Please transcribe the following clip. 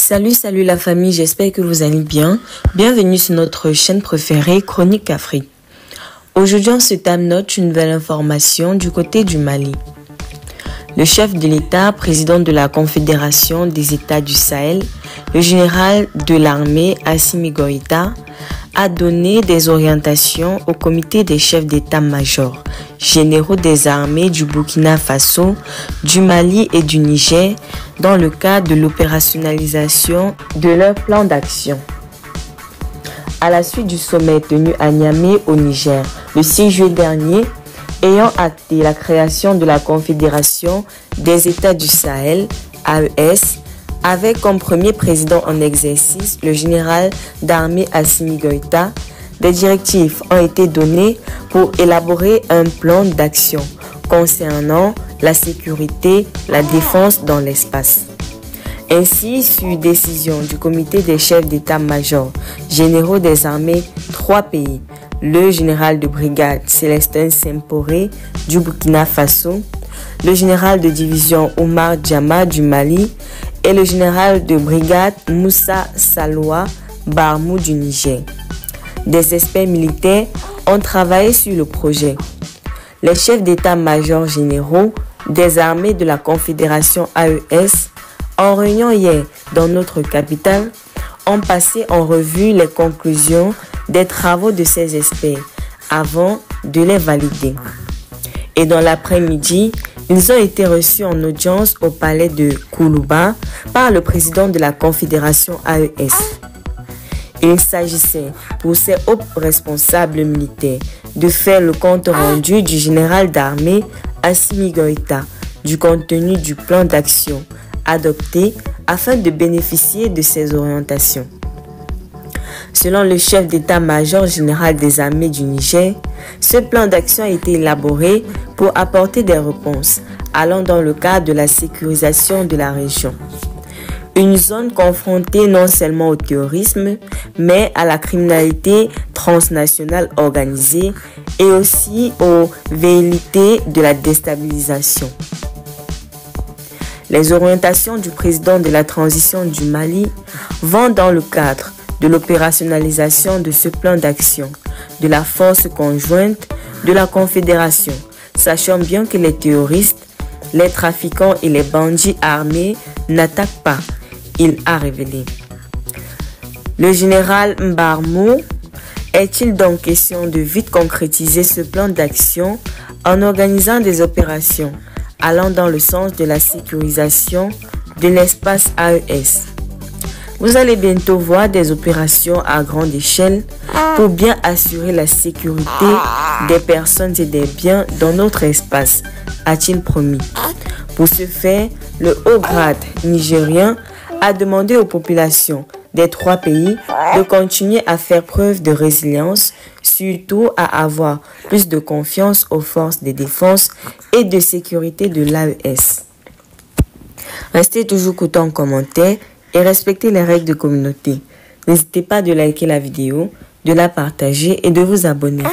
Salut la famille, j'espère que vous allez bien. Bienvenue sur notre chaîne préférée Chronique Afrique. Aujourd'hui, on se note une nouvelle information du côté du Mali. Le chef de l'État, président de la Confédération des États du Sahel, le général de l'armée Assimi Goïta, a donné des orientations au comité des chefs d'état-major généraux des armées du Burkina Faso, du Mali et du Niger dans le cadre de l'opérationnalisation de leur plan d'action. À la suite du sommet tenu à Niamey au Niger le 6 juillet dernier, ayant acté la création de la Confédération des États du Sahel, AES, avec comme premier président en exercice le général d'armée Assimi Goïta, des directives ont été données pour élaborer un plan d'action concernant la sécurité, la défense dans l'espace. Ainsi, sur décision du comité des chefs d'état-major généraux des armées 3 pays, le général de brigade Célestin Semporé du Burkina Faso, le général de division Omar Djama du Mali et le général de brigade Moussa Saloua Barmou du Niger. Des experts militaires ont travaillé sur le projet. Les chefs d'état-major généraux des armées de la Confédération AES, en réunion hier dans notre capitale, ont passé en revue les conclusions des travaux de ces experts avant de les valider. Et dans l'après-midi, ils ont été reçus en audience au palais de Koulouba par le président de la Confédération AES. Il s'agissait pour ces hauts responsables militaires de faire le compte rendu du général d'armée Assimi Goïta du contenu du plan d'action adopté afin de bénéficier de ces orientations. Selon le chef d'état-major général des armées du Niger, ce plan d'action a été élaboré pour apporter des réponses allant dans le cadre de la sécurisation de la région. Une zone confrontée non seulement au terrorisme, mais à la criminalité transnationale organisée et aussi aux velléités de la déstabilisation. Les orientations du président de la transition du Mali vont dans le cadre de l'opérationnalisation de ce plan d'action de la force conjointe de la Confédération, sachant bien que les terroristes, les trafiquants et les bandits armés n'attaquent pas, il a révélé. Le général Barmou, est-il donc question de vite concrétiser ce plan d'action en organisant des opérations allant dans le sens de la sécurisation de l'espace AES? Vous allez bientôt voir des opérations à grande échelle pour bien assurer la sécurité des personnes et des biens dans notre espace, a-t-il promis. Pour ce faire, le haut grade nigérien a demandé aux populations des 3 pays de continuer à faire preuve de résilience, surtout à avoir plus de confiance aux forces de défense et de sécurité de l'AES. Restez toujours courtois en commentaire et respectez les règles de communauté. N'hésitez pas de liker la vidéo, de la partager et de vous abonner.